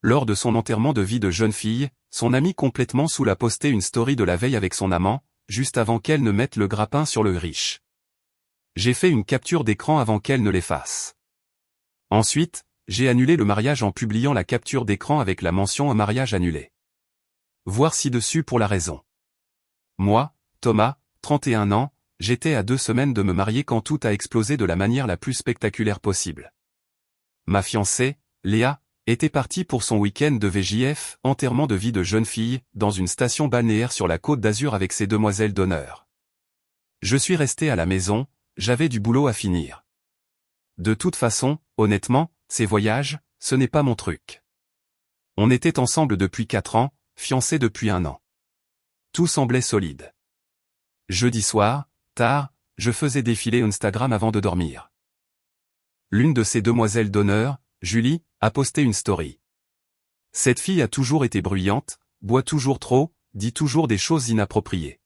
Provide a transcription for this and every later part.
Lors de son enterrement de vie de jeune fille, son amie complètement saoule a posté une story de la veille avec son amant, juste avant qu'elle ne mette le grappin sur le riche. J'ai fait une capture d'écran avant qu'elle ne l'efface. Ensuite, j'ai annulé le mariage en publiant la capture d'écran avec la mention « un mariage annulé ». Voir ci-dessus pour la raison. Moi, Thomas, 31 ans, j'étais à 2 semaines de me marier quand tout a explosé de la manière la plus spectaculaire possible. Ma fiancée, Léa, était partie pour son week-end de VJF, enterrement de vie de jeune fille, dans une station balnéaire sur la Côte d'Azur avec ses demoiselles d'honneur. Je suis resté à la maison, j'avais du boulot à finir. De toute façon, honnêtement, ces voyages, ce n'est pas mon truc. On était ensemble depuis 4 ans, fiancés depuis 1 an. Tout semblait solide. Jeudi soir, tard, je faisais défiler Instagram avant de dormir. L'une de ses demoiselles d'honneur, Julie, a posté une story. Cette fille a toujours été bruyante, boit toujours trop, dit toujours des choses inappropriées.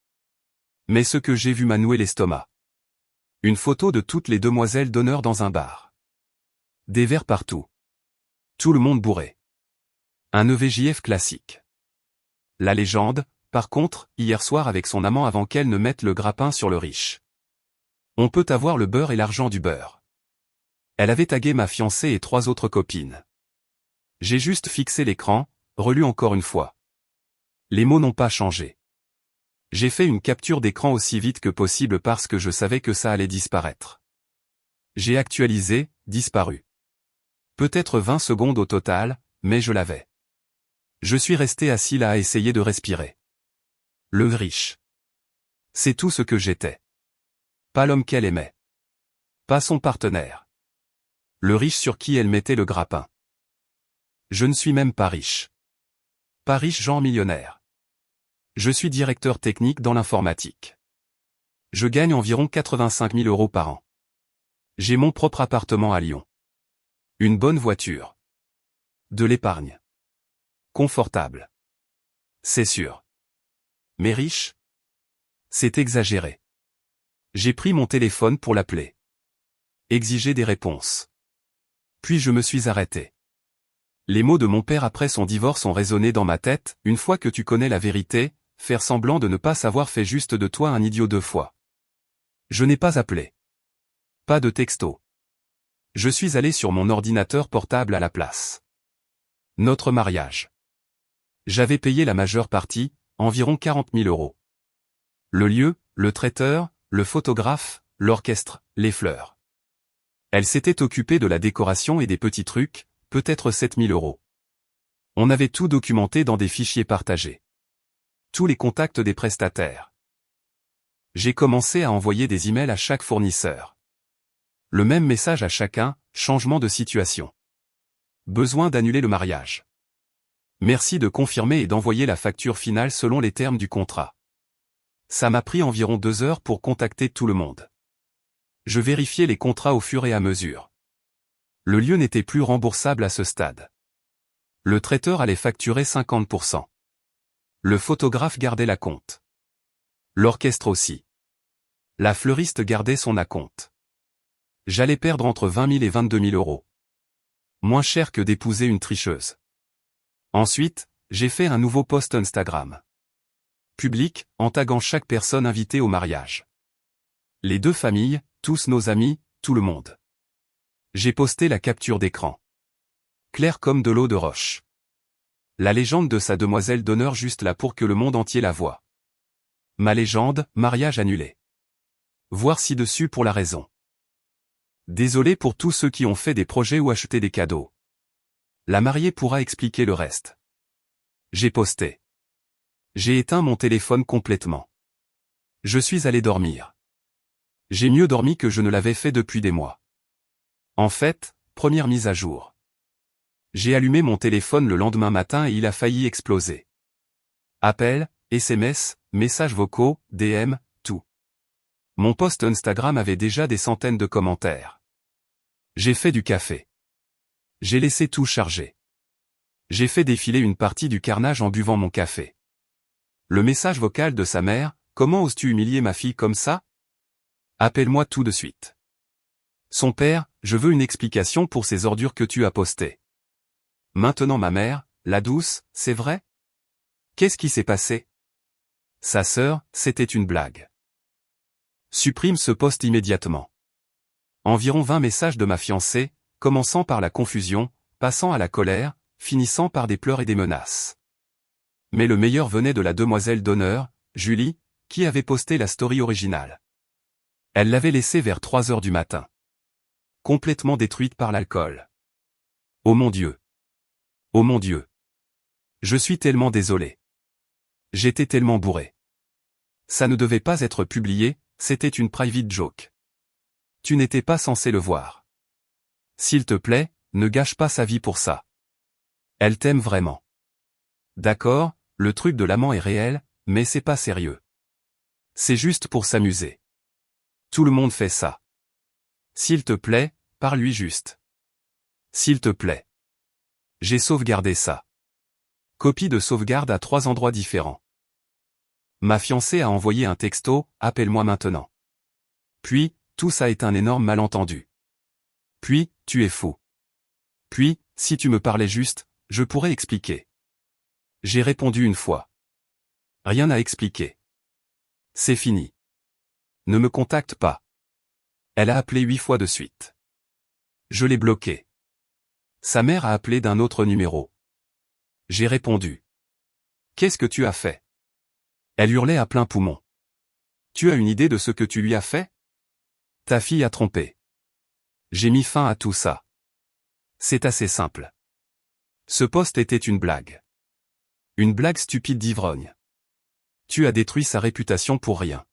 Mais ce que j'ai vu m'a noué l'estomac. Une photo de toutes les demoiselles d'honneur dans un bar. Des verres partout. Tout le monde bourré. Un EVJF classique. La légende, par contre, hier soir avec son amant avant qu'elle ne mette le grappin sur le riche. On peut avoir le beurre et l'argent du beurre. Elle avait tagué ma fiancée et 3 autres copines. J'ai juste fixé l'écran, relu encore une fois. Les mots n'ont pas changé. J'ai fait une capture d'écran aussi vite que possible parce que je savais que ça allait disparaître. J'ai actualisé, disparu. Peut-être 20 secondes au total, mais je l'avais. Je suis resté assis là à essayer de respirer. Le riche. C'est tout ce que j'étais. Pas l'homme qu'elle aimait. Pas son partenaire. Le riche sur qui elle mettait le grappin. Je ne suis même pas riche. Pas riche genre millionnaire. Je suis directeur technique dans l'informatique. Je gagne environ 85 000 € par an. J'ai mon propre appartement à Lyon. Une bonne voiture. De l'épargne. Confortable. C'est sûr. Mais riche? C'est exagéré. J'ai pris mon téléphone pour l'appeler. Exiger des réponses. Puis je me suis arrêté. Les mots de mon père après son divorce ont résonné dans ma tête, une fois que tu connais la vérité, faire semblant de ne pas savoir fait juste de toi un idiot 2 fois. Je n'ai pas appelé. Pas de texto. Je suis allé sur mon ordinateur portable à la place. Notre mariage. J'avais payé la majeure partie, environ 40 000 €. Le lieu, le traiteur, le photographe, l'orchestre, les fleurs. Elle s'était occupée de la décoration et des petits trucs, peut-être 7 000 €. On avait tout documenté dans des fichiers partagés. Tous les contacts des prestataires. J'ai commencé à envoyer des emails à chaque fournisseur. Le même message à chacun, changement de situation. Besoin d'annuler le mariage. Merci de confirmer et d'envoyer la facture finale selon les termes du contrat. Ça m'a pris environ 2 heures pour contacter tout le monde. Je vérifiais les contrats au fur et à mesure. Le lieu n'était plus remboursable à ce stade. Le traiteur allait facturer 50%. Le photographe gardait la compte. L'orchestre aussi. La fleuriste gardait son acompte. J'allais perdre entre 20 000 et 22 000 €. Moins cher que d'épouser une tricheuse. Ensuite, j'ai fait un nouveau post Instagram. Public, en taguant chaque personne invitée au mariage. Les 2 familles, tous nos amis, tout le monde. J'ai posté la capture d'écran. Claire comme de l'eau de roche. La légende de sa demoiselle d'honneur juste là pour que le monde entier la voie. Ma légende, mariage annulé. Voir ci-dessus pour la raison. Désolé pour tous ceux qui ont fait des projets ou acheté des cadeaux. La mariée pourra expliquer le reste. J'ai posté. J'ai éteint mon téléphone complètement. Je suis allé dormir. J'ai mieux dormi que je ne l'avais fait depuis des mois. En fait, première mise à jour. J'ai allumé mon téléphone le lendemain matin et il a failli exploser. Appels, SMS, messages vocaux, DM, tout. Mon post Instagram avait déjà des centaines de commentaires. J'ai fait du café. J'ai laissé tout charger. J'ai fait défiler une partie du carnage en buvant mon café. Le message vocal de sa mère, « Comment oses-tu humilier ma fille comme ça ? Appelle-moi tout de suite. » Son père, « Je veux une explication pour ces ordures que tu as postées. » Maintenant ma mère, la douce, c'est vrai? Qu'est-ce qui s'est passé? Sa sœur, c'était une blague. Supprime ce post immédiatement. Environ 20 messages de ma fiancée, commençant par la confusion, passant à la colère, finissant par des pleurs et des menaces. Mais le meilleur venait de la demoiselle d'honneur, Julie, qui avait posté la story originale. Elle l'avait laissée vers 3 heures du matin. Complètement détruite par l'alcool. Oh mon Dieu! Oh mon Dieu! Je suis tellement désolé. J'étais tellement bourré. Ça ne devait pas être publié, c'était une private joke. Tu n'étais pas censé le voir. S'il te plaît, ne gâche pas sa vie pour ça. Elle t'aime vraiment. D'accord, le truc de l'amant est réel, mais c'est pas sérieux. C'est juste pour s'amuser. Tout le monde fait ça. S'il te plaît, parle-lui juste. S'il te plaît. J'ai sauvegardé ça. Copie de sauvegarde à 3 endroits différents. Ma fiancée a envoyé un texto, appelle-moi maintenant. Puis, tout ça est un énorme malentendu. Puis, tu es fou. Puis, si tu me parlais juste, je pourrais expliquer. J'ai répondu une fois. Rien à expliquer. C'est fini. Ne me contacte pas. Elle a appelé 8 fois de suite. Je l'ai bloquée. Sa mère a appelé d'un autre numéro. J'ai répondu. Qu'est-ce que tu as fait? Elle hurlait à plein poumon. Tu as une idée de ce que tu lui as fait? Ta fille a trompé. J'ai mis fin à tout ça. C'est assez simple. Ce poste était une blague. Une blague stupide d'ivrogne. Tu as détruit sa réputation pour rien.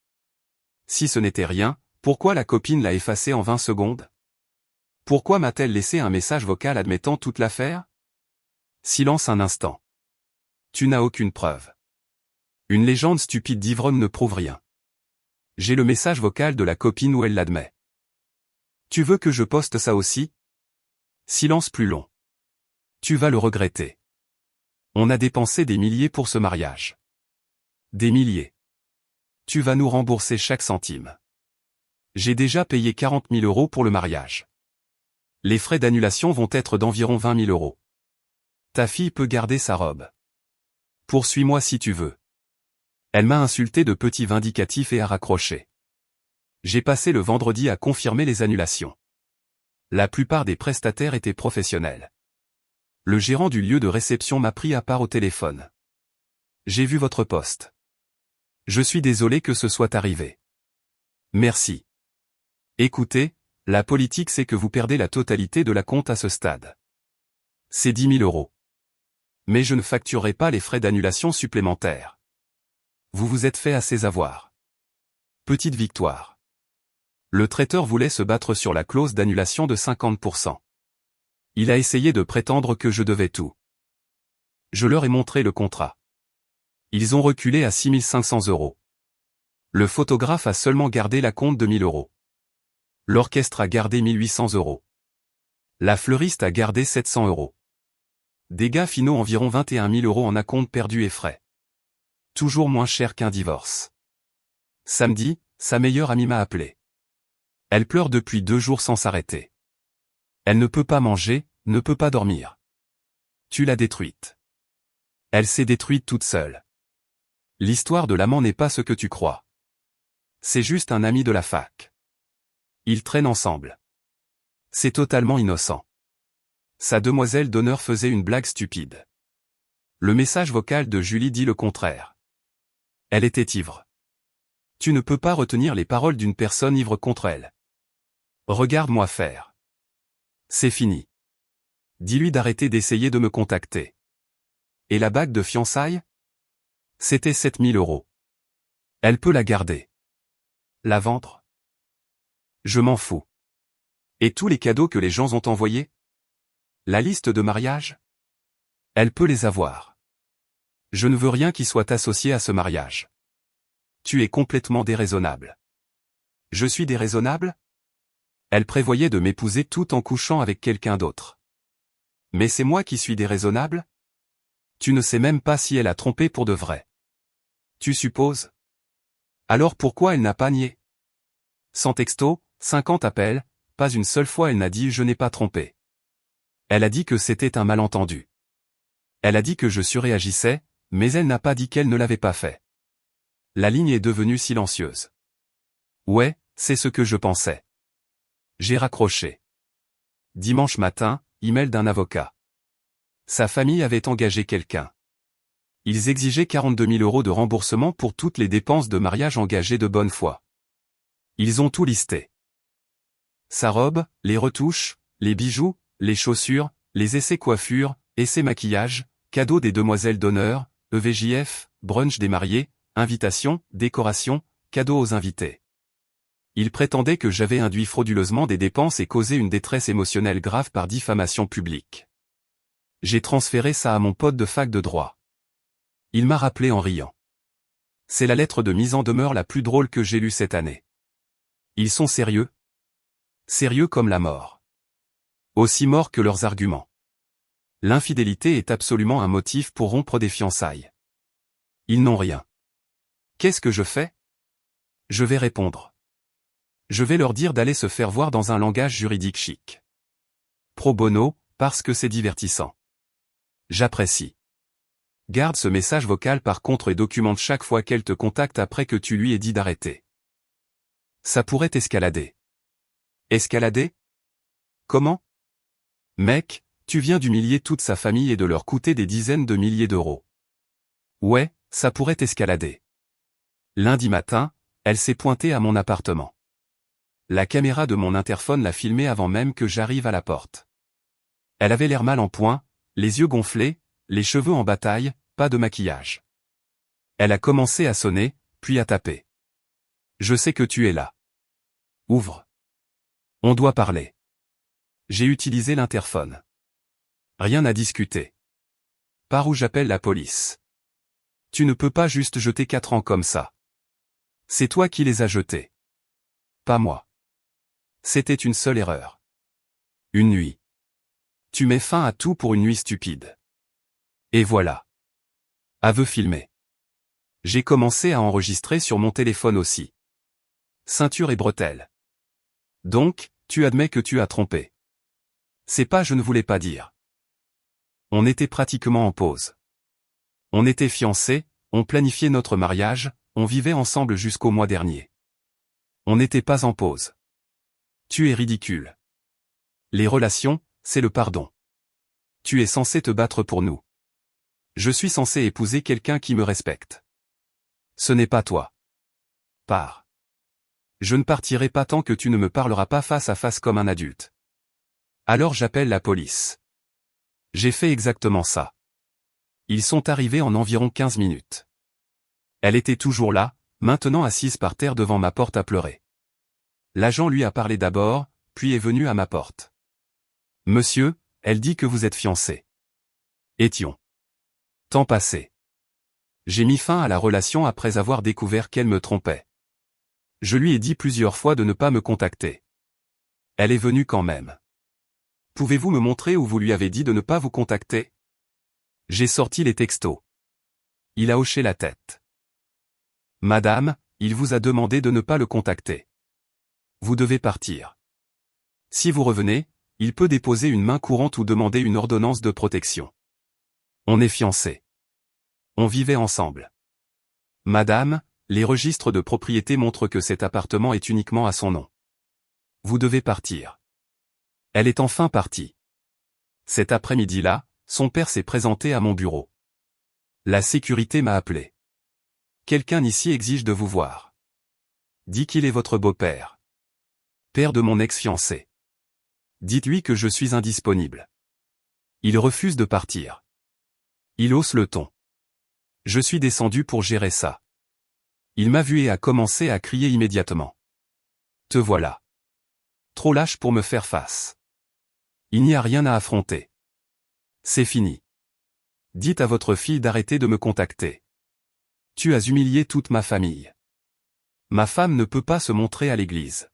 Si ce n'était rien, pourquoi la copine l'a effacé en 20 secondes? Pourquoi m'a-t-elle laissé un message vocal admettant toute l'affaire? Silence un instant. Tu n'as aucune preuve. Une légende stupide d'ivrogne ne prouve rien. J'ai le message vocal de la copine où elle l'admet. Tu veux que je poste ça aussi? Silence plus long. Tu vas le regretter. On a dépensé des milliers pour ce mariage. Des milliers. Tu vas nous rembourser chaque centime. J'ai déjà payé 40 000 € pour le mariage. Les frais d'annulation vont être d'environ 20 000 €. Ta fille peut garder sa robe. Poursuis-moi si tu veux. Elle m'a insulté de petit vindicatif et a raccroché. J'ai passé le vendredi à confirmer les annulations. La plupart des prestataires étaient professionnels. Le gérant du lieu de réception m'a pris à part au téléphone. J'ai vu votre poste. Je suis désolé que ce soit arrivé. Merci. Écoutez, la politique c'est que vous perdez la totalité de la compte à ce stade. C'est 10 000 €. Mais je ne facturerai pas les frais d'annulation supplémentaires. Vous vous êtes fait assez avoir. Petite victoire. Le traiteur voulait se battre sur la clause d'annulation de 50%. Il a essayé de prétendre que je devais tout. Je leur ai montré le contrat. Ils ont reculé à 6 500 €. Le photographe a seulement gardé la compte de 1 000 €. L'orchestre a gardé 1 800 €. La fleuriste a gardé 700 €. Dégâts finaux environ 21 000 € en acompte perdu et frais. Toujours moins cher qu'un divorce. Samedi, sa meilleure amie m'a appelé. Elle pleure depuis 2 jours sans s'arrêter. Elle ne peut pas manger, ne peut pas dormir. Tu l'as détruite. Elle s'est détruite toute seule. L'histoire de l'amant n'est pas ce que tu crois. C'est juste un ami de la fac. Ils traînent ensemble. C'est totalement innocent. Sa demoiselle d'honneur faisait une blague stupide. Le message vocal de Julie dit le contraire. Elle était ivre. Tu ne peux pas retenir les paroles d'une personne ivre contre elle. Regarde-moi faire. C'est fini. Dis-lui d'arrêter d'essayer de me contacter. Et la bague de fiançailles? C'était 7 000 €. Elle peut la garder. La vendre? Je m'en fous. Et tous les cadeaux que les gens ont envoyés? La liste de mariage? Elle peut les avoir. Je ne veux rien qui soit associé à ce mariage. Tu es complètement déraisonnable. Je suis déraisonnable? Elle prévoyait de m'épouser tout en couchant avec quelqu'un d'autre. Mais c'est moi qui suis déraisonnable? Tu ne sais même pas si elle a trompé pour de vrai. Tu supposes? Alors pourquoi elle n'a pas nié? 100 textos, 50 appels, pas une seule fois elle n'a dit « je n'ai pas trompé ». Elle a dit que c'était un malentendu. Elle a dit que je surréagissais, mais elle n'a pas dit qu'elle ne l'avait pas fait. La ligne est devenue silencieuse. Ouais, c'est ce que je pensais. J'ai raccroché. Dimanche matin, email d'un avocat. Sa famille avait engagé quelqu'un. Ils exigeaient 42 000 € de remboursement pour toutes les dépenses de mariage engagées de bonne foi. Ils ont tout listé. Sa robe, les retouches, les bijoux, les chaussures, les essais coiffure, essais maquillage, cadeaux des demoiselles d'honneur, EVJF, brunch des mariés, invitations, décorations, cadeaux aux invités. Il prétendait que j'avais induit frauduleusement des dépenses et causé une détresse émotionnelle grave par diffamation publique. J'ai transféré ça à mon pote de fac de droit. Il m'a rappelé en riant. C'est la lettre de mise en demeure la plus drôle que j'ai lue cette année. Ils sont sérieux? Sérieux comme la mort. Aussi morts que leurs arguments. L'infidélité est absolument un motif pour rompre des fiançailles. Ils n'ont rien. Qu'est-ce que je fais? Je vais répondre. Je vais leur dire d'aller se faire voir dans un langage juridique chic. Pro bono, parce que c'est divertissant. J'apprécie. Garde ce message vocal par contre et documente chaque fois qu'elle te contacte après que tu lui aies dit d'arrêter. Ça pourrait escalader. Escalader? Comment? Mec, tu viens d'humilier toute sa famille et de leur coûter des dizaines de milliers d'euros. Ouais, ça pourrait escalader. Lundi matin, elle s'est pointée à mon appartement. La caméra de mon interphone l'a filmée avant même que j'arrive à la porte. Elle avait l'air mal en point, les yeux gonflés, les cheveux en bataille, pas de maquillage. Elle a commencé à sonner, puis à taper. Je sais que tu es là. Ouvre. On doit parler. J'ai utilisé l'interphone. Rien à discuter. Par où j'appelle la police? Tu ne peux pas juste jeter 4 ans comme ça. C'est toi qui les as jetés. Pas moi. C'était une seule erreur. Une nuit. Tu mets fin à tout pour une nuit stupide. Et voilà. Aveu filmé. J'ai commencé à enregistrer sur mon téléphone aussi. Ceinture et bretelles. Donc, tu admets que tu as trompé. C'est pas je ne voulais pas dire. On était pratiquement en pause. On était fiancés, on planifiait notre mariage, on vivait ensemble jusqu'au mois dernier. On n'était pas en pause. Tu es ridicule. Les relations, c'est le pardon. Tu es censé te battre pour nous. Je suis censé épouser quelqu'un qui me respecte. Ce n'est pas toi. Pars. Je ne partirai pas tant que tu ne me parleras pas face à face comme un adulte. Alors j'appelle la police. J'ai fait exactement ça. Ils sont arrivés en environ 15 minutes. Elle était toujours là, maintenant assise par terre devant ma porte à pleurer. L'agent lui a parlé d'abord, puis est venu à ma porte. Monsieur, elle dit que vous êtes fiancé. Étions. Temps passé. J'ai mis fin à la relation après avoir découvert qu'elle me trompait. Je lui ai dit plusieurs fois de ne pas me contacter. Elle est venue quand même. Pouvez-vous me montrer où vous lui avez dit de ne pas vous contacter? J'ai sorti les textos. Il a hoché la tête. Madame, il vous a demandé de ne pas le contacter. Vous devez partir. Si vous revenez, il peut déposer une main courante ou demander une ordonnance de protection. On est fiancés. On vivait ensemble. Madame, les registres de propriété montrent que cet appartement est uniquement à son nom. Vous devez partir. Elle est enfin partie. Cet après-midi-là, son père s'est présenté à mon bureau. La sécurité m'a appelé. Quelqu'un ici exige de vous voir. Dit qu'il est votre beau-père. Père de mon ex-fiancé. Dites-lui que je suis indisponible. Il refuse de partir. Il hausse le ton. Je suis descendu pour gérer ça. Il m'a vu et a commencé à crier immédiatement. Te voilà. Trop lâche pour me faire face. Il n'y a rien à affronter. C'est fini. Dites à votre fille d'arrêter de me contacter. Tu as humilié toute ma famille. Ma femme ne peut pas se montrer à l'église.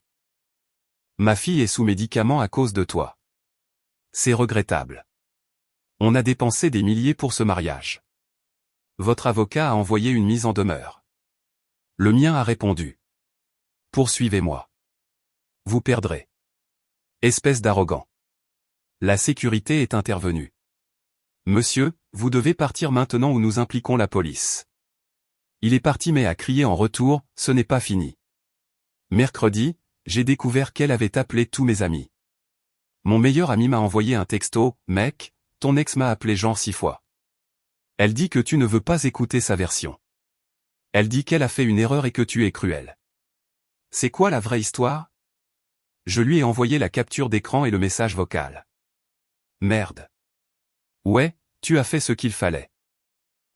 Ma fille est sous médicaments à cause de toi. C'est regrettable. On a dépensé des milliers pour ce mariage. Votre avocat a envoyé une mise en demeure. Le mien a répondu. Poursuivez-moi. Vous perdrez. Espèce d'arrogant. La sécurité est intervenue. Monsieur, vous devez partir maintenant ou nous impliquons la police. Il est parti mais a crié en retour, ce n'est pas fini. Mercredi, j'ai découvert qu'elle avait appelé tous mes amis. Mon meilleur ami m'a envoyé un texto, mec, ton ex m'a appelé genre 6 fois. Elle dit que tu ne veux pas écouter sa version. Elle dit qu'elle a fait une erreur et que tu es cruel. C'est quoi la vraie histoire? Je lui ai envoyé la capture d'écran et le message vocal. Merde. Ouais, tu as fait ce qu'il fallait.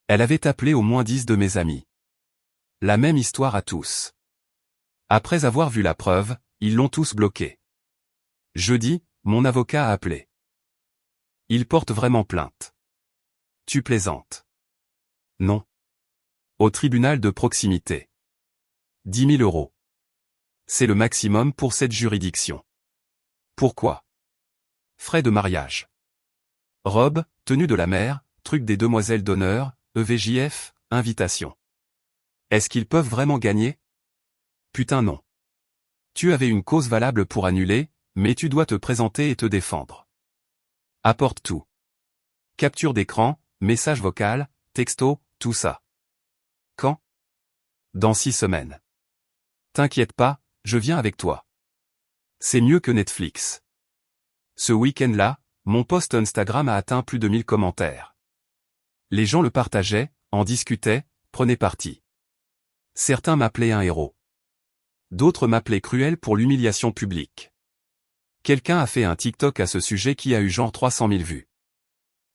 Elle avait appelé au moins 10 de mes amis. La même histoire à tous. Après avoir vu la preuve, ils l'ont tous bloqué. Jeudi, mon avocat a appelé. Il porte vraiment plainte. Tu plaisantes. Non. Au tribunal de proximité. 10 000 €. C'est le maximum pour cette juridiction. Pourquoi? Frais de mariage. Robe, tenue de la mère, truc des demoiselles d'honneur, EVJF, invitation. Est-ce qu'ils peuvent vraiment gagner? Putain non. Tu avais une cause valable pour annuler, mais tu dois te présenter et te défendre. Apporte tout. Capture d'écran, message vocal, texto, tout ça. Quand? Dans 6 semaines. T'inquiète pas, je viens avec toi. C'est mieux que Netflix. Ce week-end-là, mon post Instagram a atteint plus de 1000 commentaires. Les gens le partageaient, en discutaient, prenaient parti. Certains m'appelaient un héros. D'autres m'appelaient cruel pour l'humiliation publique. Quelqu'un a fait un TikTok à ce sujet qui a eu genre 300 000 vues.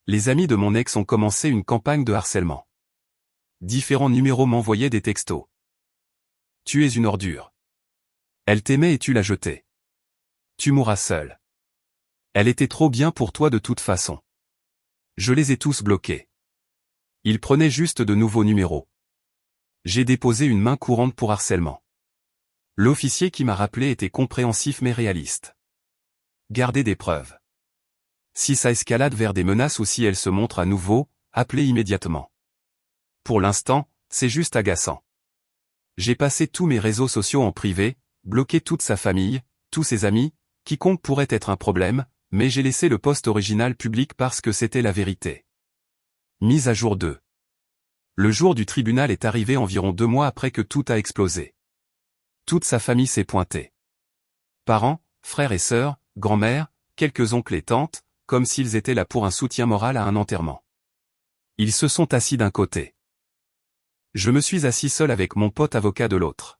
Les amis de mon ex ont commencé une campagne de harcèlement. Différents numéros m'envoyaient des textos. Tu es une ordure. Elle t'aimait et tu l'as jetée. Tu mourras seul. Elle était trop bien pour toi de toute façon. Je les ai tous bloqués. Ils prenaient juste de nouveaux numéros. J'ai déposé une main courante pour harcèlement. L'officier qui m'a rappelé était compréhensif mais réaliste. Gardez des preuves. Si ça escalade vers des menaces ou si elle se montre à nouveau, appelez immédiatement. Pour l'instant, c'est juste agaçant. J'ai passé tous mes réseaux sociaux en privé, bloqué toute sa famille, tous ses amis, quiconque pourrait être un problème, mais j'ai laissé le post original public parce que c'était la vérité. Mise à jour 2. Le jour du tribunal est arrivé environ 2 mois après que tout a explosé. Toute sa famille s'est pointée. Parents, frères et sœurs, grand-mère, quelques oncles et tantes, comme s'ils étaient là pour un soutien moral à un enterrement. Ils se sont assis d'un côté. Je me suis assis seul avec mon pote avocat de l'autre.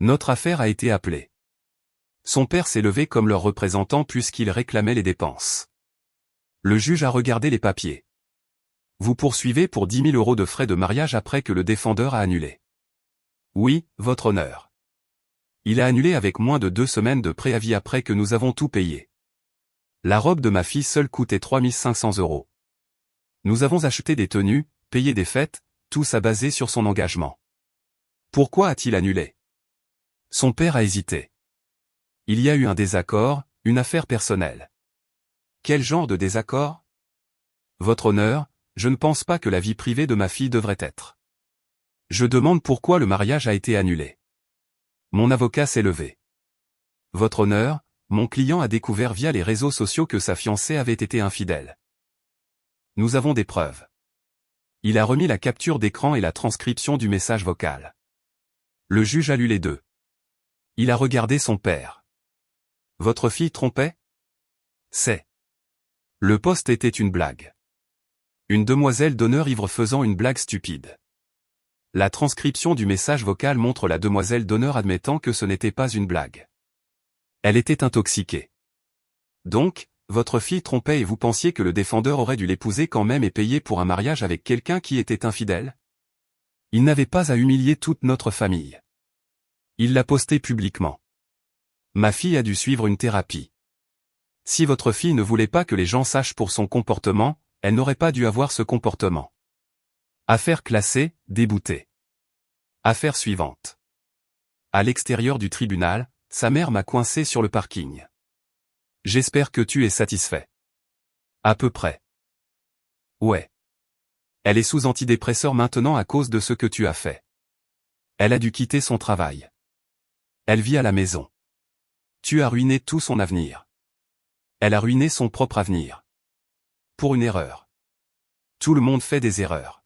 Notre affaire a été appelée. Son père s'est levé comme leur représentant puisqu'il réclamait les dépenses. Le juge a regardé les papiers. Vous poursuivez pour 10 000 € de frais de mariage après que le défendeur a annulé. Oui, votre honneur. Il a annulé avec moins de 2 semaines de préavis après que nous avons tout payé. La robe de ma fille seule coûtait 3 500 €. Nous avons acheté des tenues, payé des fêtes, tout ça basé sur son engagement. Pourquoi a-t-il annulé? Son père a hésité. Il y a eu un désaccord, une affaire personnelle. Quel genre de désaccord? Votre honneur, je ne pense pas que la vie privée de ma fille devrait être. Je demande pourquoi le mariage a été annulé. Mon avocat s'est levé. Votre honneur, mon client a découvert via les réseaux sociaux que sa fiancée avait été infidèle. Nous avons des preuves. Il a remis la capture d'écran et la transcription du message vocal. Le juge a lu les deux. Il a regardé son père. Votre fille trompait? C'est. Le post était une blague. Une demoiselle d'honneur ivre faisant une blague stupide. La transcription du message vocal montre la demoiselle d'honneur admettant que ce n'était pas une blague. Elle était intoxiquée. Donc, votre fille trompait et vous pensiez que le défendeur aurait dû l'épouser quand même et payer pour un mariage avec quelqu'un qui était infidèle? Il n'avait pas à humilier toute notre famille. Il l'a posté publiquement. Ma fille a dû suivre une thérapie. Si votre fille ne voulait pas que les gens sachent pour son comportement, elle n'aurait pas dû avoir ce comportement. Affaire classée, déboutée. Affaire suivante. À l'extérieur du tribunal, sa mère m'a coincé sur le parking. J'espère que tu es satisfait. À peu près. Ouais. Elle est sous antidépresseur maintenant à cause de ce que tu as fait. Elle a dû quitter son travail. Elle vit à la maison. Tu as ruiné tout son avenir. Elle a ruiné son propre avenir. Pour une erreur. Tout le monde fait des erreurs.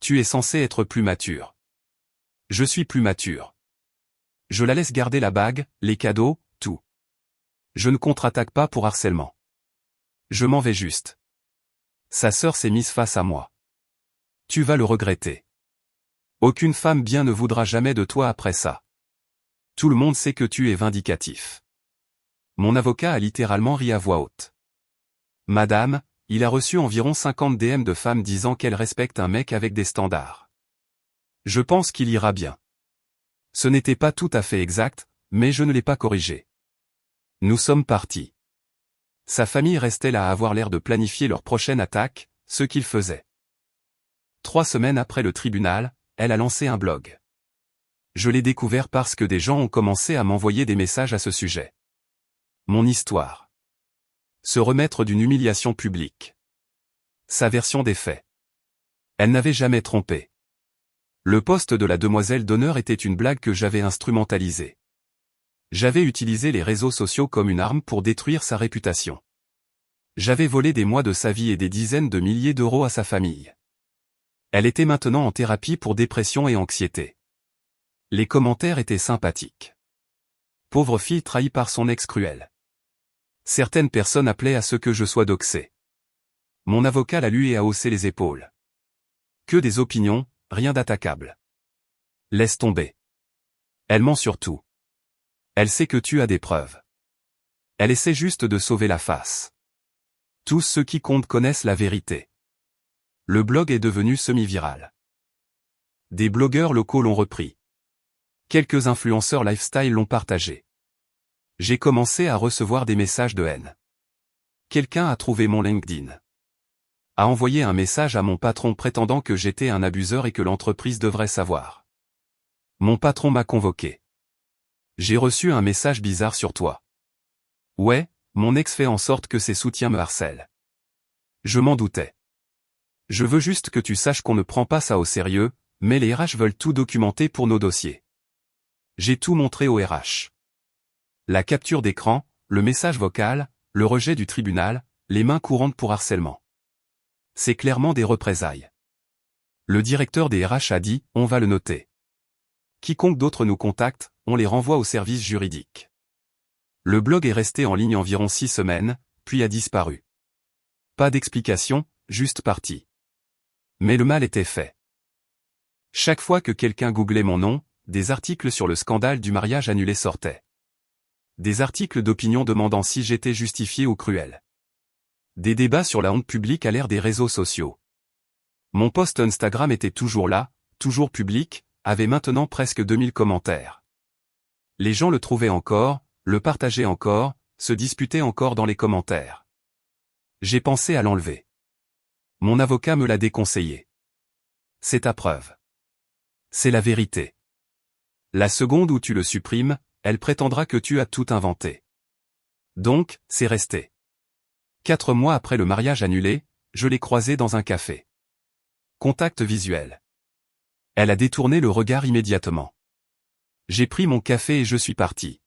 Tu es censé être plus mature. Je suis plus mature. Je la laisse garder la bague, les cadeaux, tout. Je ne contre-attaque pas pour harcèlement. Je m'en vais juste. Sa sœur s'est mise face à moi. Tu vas le regretter. Aucune femme bien ne voudra jamais de toi après ça. Tout le monde sait que tu es vindicatif. Mon avocat a littéralement ri à voix haute. Madame, il a reçu environ 50 DM de femmes disant qu'elles respectent un mec avec des standards. Je pense qu'il ira bien. Ce n'était pas tout à fait exact, mais je ne l'ai pas corrigé. Nous sommes partis. Sa famille restait là à avoir l'air de planifier leur prochaine attaque, ce qu'ils faisaient. 3 semaines après le tribunal, elle a lancé un blog. Je l'ai découvert parce que des gens ont commencé à m'envoyer des messages à ce sujet. Mon histoire. Se remettre d'une humiliation publique. Sa version des faits. Elle n'avait jamais trompé. Le poste de la demoiselle d'honneur était une blague que j'avais instrumentalisée. J'avais utilisé les réseaux sociaux comme une arme pour détruire sa réputation. J'avais volé des mois de sa vie et des dizaines de milliers d'euros à sa famille. Elle était maintenant en thérapie pour dépression et anxiété. Les commentaires étaient sympathiques. Pauvre fille trahie par son ex cruel. Certaines personnes appelaient à ce que je sois doxé. Mon avocat l'a lu et a haussé les épaules. Que des opinions, rien d'attaquable. Laisse tomber. Elle ment surtout. Elle sait que tu as des preuves. Elle essaie juste de sauver la face. Tous ceux qui comptent connaissent la vérité. Le blog est devenu semi-viral. Des blogueurs locaux l'ont repris. Quelques influenceurs lifestyle l'ont partagé. J'ai commencé à recevoir des messages de haine. Quelqu'un a trouvé mon LinkedIn. A envoyé un message à mon patron prétendant que j'étais un abuseur et que l'entreprise devrait savoir. Mon patron m'a convoqué. J'ai reçu un message bizarre sur toi. Ouais, mon ex fait en sorte que ses soutiens me harcèlent. Je m'en doutais. Je veux juste que tu saches qu'on ne prend pas ça au sérieux, mais les RH veulent tout documenter pour nos dossiers. J'ai tout montré aux RH. La capture d'écran, le message vocal, le rejet du tribunal, les mains courantes pour harcèlement. C'est clairement des représailles. Le directeur des RH a dit, on va le noter. Quiconque d'autre nous contacte, on les renvoie au service juridique. Le blog est resté en ligne environ 6 semaines, puis a disparu. Pas d'explication, juste parti. Mais le mal était fait. Chaque fois que quelqu'un googlait mon nom, des articles sur le scandale du mariage annulé sortaient. Des articles d'opinion demandant si j'étais justifié ou cruel. Des débats sur la honte publique à l'ère des réseaux sociaux. Mon post Instagram était toujours là, toujours public, avait maintenant presque 2000 commentaires. Les gens le trouvaient encore, le partageaient encore, se disputaient encore dans les commentaires. J'ai pensé à l'enlever. Mon avocat me l'a déconseillé. C'est ta preuve. C'est la vérité. La seconde où tu le supprimes, elle prétendra que tu as tout inventé. Donc, c'est resté. 4 mois après le mariage annulé, je l'ai croisée dans un café. Contact visuel. Elle a détourné le regard immédiatement. J'ai pris mon café et je suis parti.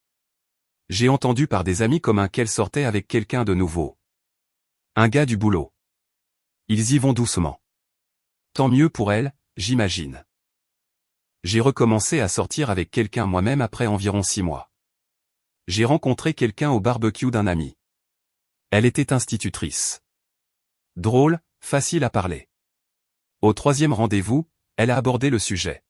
J'ai entendu par des amis communs qu'elle sortait avec quelqu'un de nouveau. Un gars du boulot. Ils y vont doucement. Tant mieux pour elle, j'imagine. J'ai recommencé à sortir avec quelqu'un moi-même après environ 6 mois. J'ai rencontré quelqu'un au barbecue d'un ami. Elle était institutrice. Drôle, facile à parler. Au 3e rendez-vous, elle a abordé le sujet.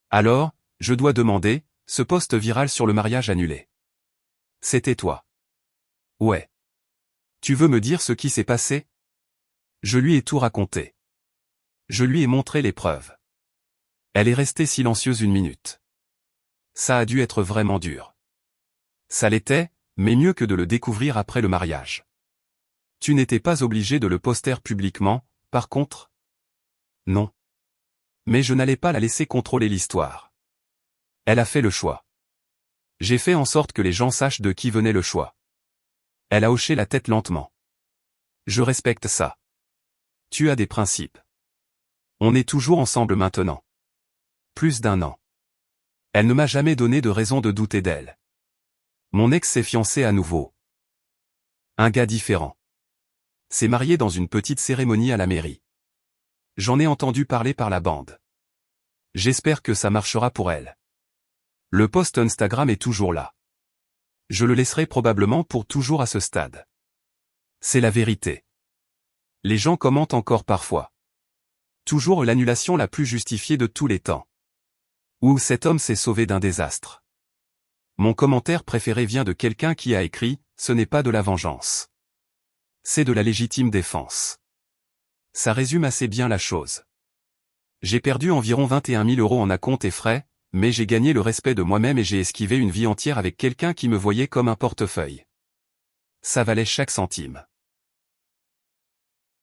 Alors, je dois demander, ce post viral sur le mariage annulé. C'était toi. Ouais. Tu veux me dire ce qui s'est passé? Je lui ai tout raconté. Je lui ai montré les preuves. Elle est restée silencieuse 1 minute. Ça a dû être vraiment dur. Ça l'était, mais mieux que de le découvrir après le mariage. Tu n'étais pas obligé de le poster publiquement, par contre? Non. Mais je n'allais pas la laisser contrôler l'histoire. Elle a fait le choix. J'ai fait en sorte que les gens sachent de qui venait le choix. Elle a hoché la tête lentement. Je respecte ça. Tu as des principes. On est toujours ensemble maintenant. Plus d'1 an. Elle ne m'a jamais donné de raison de douter d'elle. Mon ex s'est fiancé à nouveau. Un gars différent. s'est mariée dans une petite cérémonie à la mairie. J'en ai entendu parler par la bande. J'espère que ça marchera pour elle. Le post Instagram est toujours là. Je le laisserai probablement pour toujours à ce stade. C'est la vérité. Les gens commentent encore parfois. Toujours l'annulation la plus justifiée de tous les temps. Ou cet homme s'est sauvé d'un désastre. Mon commentaire préféré vient de quelqu'un qui a écrit « Ce n'est pas de la vengeance. C'est de la légitime défense ». Ça résume assez bien la chose. J'ai perdu environ 21 000 € en acompte et frais, mais j'ai gagné le respect de moi-même et j'ai esquivé une vie entière avec quelqu'un qui me voyait comme un portefeuille. Ça valait chaque centime.